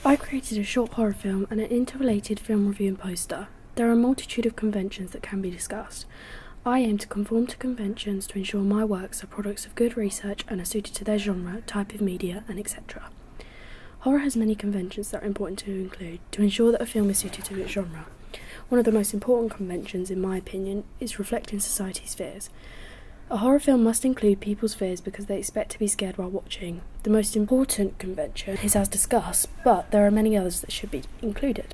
I created a short horror film and an interrelated film review and poster. There are a multitude of conventions that can be discussed. I aim to conform to conventions to ensure my works are products of good research and are suited to their genre, type of media, and etc. Horror has many conventions that are important to include to ensure that a film is suited to its genre. One of the most important conventions, in my opinion, is reflecting society's fears. A horror film must include people's fears because they expect to be scared while watching. The most important convention is as discussed, but there are many others that should be included.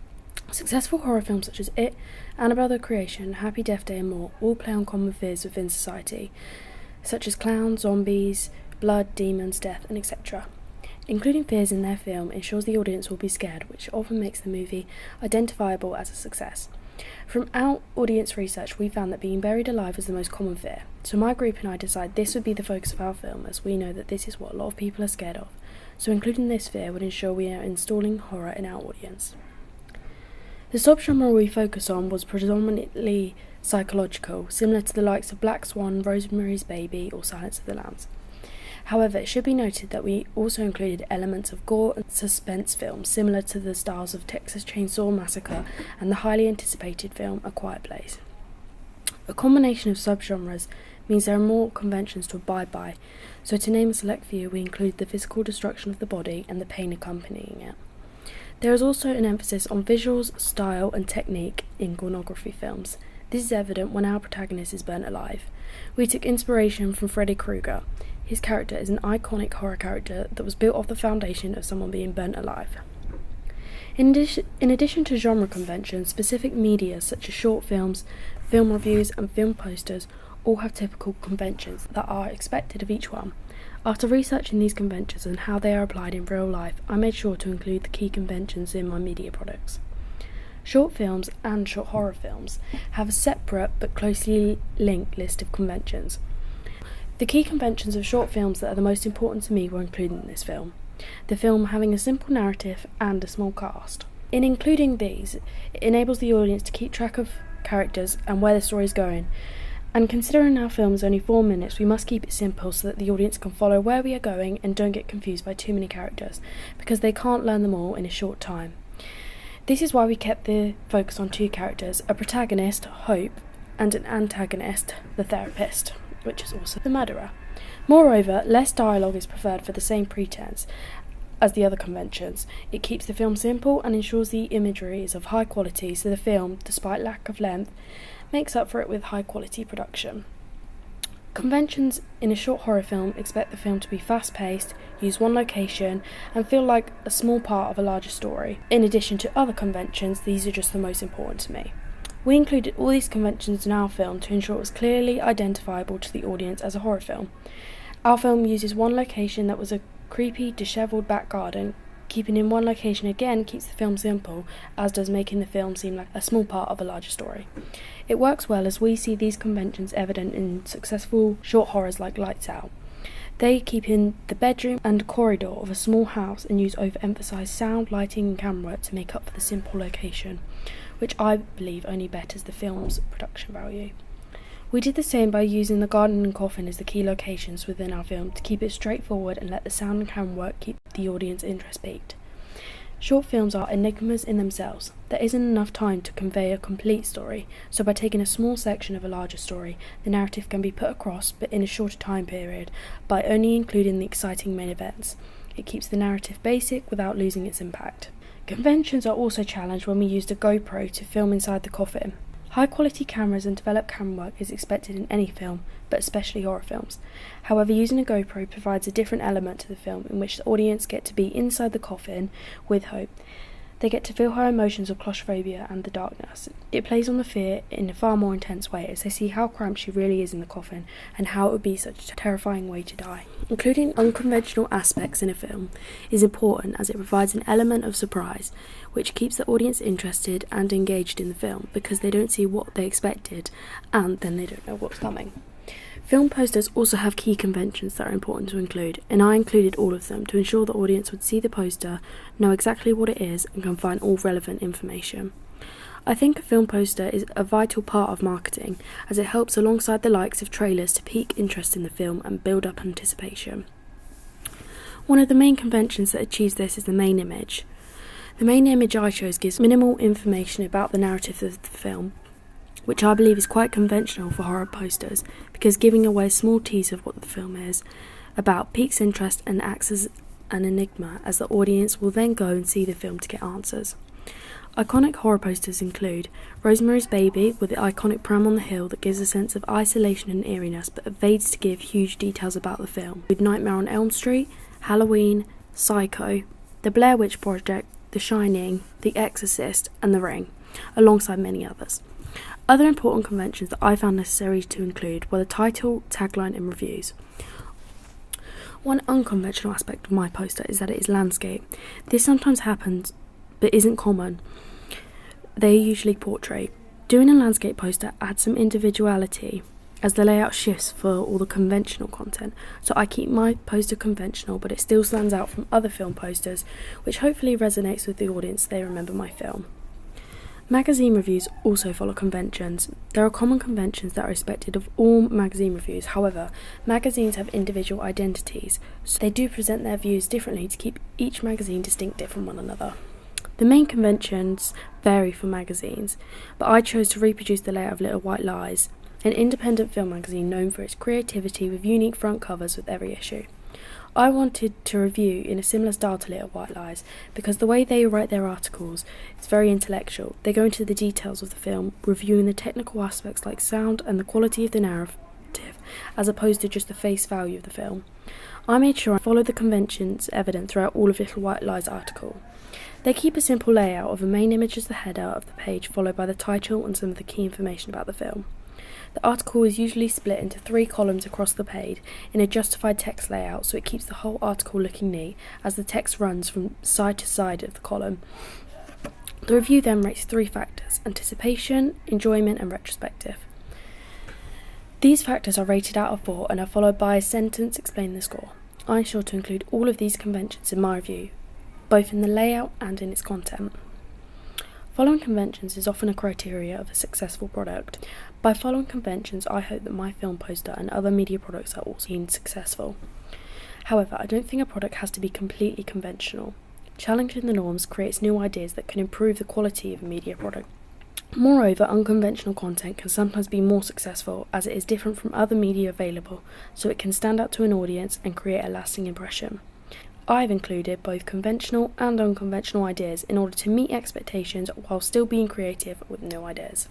Successful horror films such as It, Annabelle the Creation, Happy Death Day and more all play on common fears within society, such as clowns, zombies, blood, demons, death, and etc. Including fears in their film ensures the audience will be scared, which often makes the movie identifiable as a success. From our audience research, we found that being buried alive was the most common fear. So my group and I decided this would be the focus of our film, as we know that this is what a lot of people are scared of. So including this fear would ensure we are installing horror in our audience. The subgenre we focused on was predominantly psychological, similar to the likes of Black Swan, Rosemary's Baby, or Silence of the Lambs. However, it should be noted that we also included elements of gore and suspense films, similar to the styles of Texas Chainsaw Massacre and the highly anticipated film A Quiet Place. A combination of subgenres means there are more conventions to abide by, so to name a select few, we include the physical destruction of the body and the pain accompanying it. There is also an emphasis on visuals, style, and technique in pornography films. This is evident when our protagonist is burnt alive. We took inspiration from Freddy Krueger. His character is an iconic horror character that was built off the foundation of someone being burnt alive. In addition to genre conventions, specific media such as short films, film reviews, and film posters all have typical conventions that are expected of each one. After researching these conventions and how they are applied in real life, I made sure to include the key conventions in my media products. Short films and short horror films have a separate but closely linked list of conventions. The key conventions of short films that are the most important to me were included in this film. The film having a simple narrative and a small cast. In including these, it enables the audience to keep track of characters and where the story is going. And considering our film is only 4 minutes, we must keep it simple so that the audience can follow where we are going and don't get confused by too many characters, because they can't learn them all in a short time. This is why we kept the focus on 2 characters, a protagonist, Hope, and an antagonist, the therapist, which is also the murderer. Moreover, less dialogue is preferred for the same pretense as the other conventions. It keeps the film simple and ensures the imagery is of high quality, so the film, despite lack of length, makes up for it with high quality production. Conventions in a short horror film expect the film to be fast paced, use one location, and feel like a small part of a larger story. In addition to other conventions, these are just the most important to me. We included all these conventions in our film to ensure it was clearly identifiable to the audience as a horror film. Our film uses one location that was a creepy, dishevelled back garden. Keeping in one location again keeps the film simple, as does making the film seem like a small part of a larger story. It works well as we see these conventions evident in successful short horrors like Lights Out. They keep in the bedroom and corridor of a small house and use overemphasised sound, lighting and camera work to make up for the simple location, which I believe only betters the film's production value. We did the same by using the garden and coffin as the key locations within our film to keep it straightforward and let the sound and camera work keep the audience interest peaked. Short films are enigmas in themselves. There isn't enough time to convey a complete story, so by taking a small section of a larger story, the narrative can be put across, but in a shorter time period, by only including the exciting main events. It keeps the narrative basic without losing its impact. Conventions are also challenged when we used a GoPro to film inside the coffin. High quality cameras and developed camera work is expected in any film, but especially horror films. However, using a GoPro provides a different element to the film in which the audience get to be inside the coffin with Hope. They get to feel her emotions of claustrophobia and the darkness. It plays on the fear in a far more intense way as they see how cramped she really is in the coffin and how it would be such a terrifying way to die. Including unconventional aspects in a film is important as it provides an element of surprise, which keeps the audience interested and engaged in the film because they don't see what they expected and then they don't know what's coming. Film posters also have key conventions that are important to include, and I included all of them to ensure the audience would see the poster, know exactly what it is, and can find all relevant information. I think a film poster is a vital part of marketing, as it helps alongside the likes of trailers to pique interest in the film and build up anticipation. One of the main conventions that achieves this is the main image. The main image I chose gives minimal information about the narrative of the film, which I believe is quite conventional for horror posters, because giving away a small tease of what the film is about piques interest and acts as an enigma, as the audience will then go and see the film to get answers. Iconic horror posters include Rosemary's Baby, with the iconic pram on the hill that gives a sense of isolation and eeriness but evades to give huge details about the film, with Nightmare on Elm Street, Halloween, Psycho, The Blair Witch Project, The Shining, The Exorcist and The Ring, alongside many others. Other important conventions that I found necessary to include were the title, tagline and reviews. One unconventional aspect of my poster is that it is landscape. This sometimes happens but isn't common. They are usually portrait. Doing a landscape poster adds some individuality as the layout shifts for all the conventional content, so I keep my poster conventional but it still stands out from other film posters, which hopefully resonates with the audience so they remember my film. Magazine reviews also follow conventions. There are common conventions that are expected of all magazine reviews. However, magazines have individual identities, so they do present their views differently to keep each magazine distinctive from one another. The main conventions vary for magazines, but I chose to reproduce the layout of Little White Lies, an independent film magazine known for its creativity with unique front covers with every issue. I wanted to review in a similar style to Little White Lies because the way they write their articles is very intellectual. They go into the details of the film, reviewing the technical aspects like sound and the quality of the narrative, as opposed to just the face value of the film. I made sure I followed the conventions evident throughout all of Little White Lies' article. They keep a simple layout of a main image as the header of the page, followed by the title and some of the key information about the film. The article is usually split into 3 columns across the page in a justified text layout, so it keeps the whole article looking neat as the text runs from side to side of the column. The review then rates 3 factors: anticipation, enjoyment and retrospective. These factors are rated out of 4 and are followed by a sentence explaining the score. I ensure to include all of these conventions in my review, both in the layout and in its content. Following conventions is often a criteria of a successful product. By following conventions, I hope that my film poster and other media products are also seen successful. However, I don't think a product has to be completely conventional. Challenging the norms creates new ideas that can improve the quality of a media product. Moreover, unconventional content can sometimes be more successful as it is different from other media available, so it can stand out to an audience and create a lasting impression. I've included both conventional and unconventional ideas in order to meet expectations while still being creative with new ideas.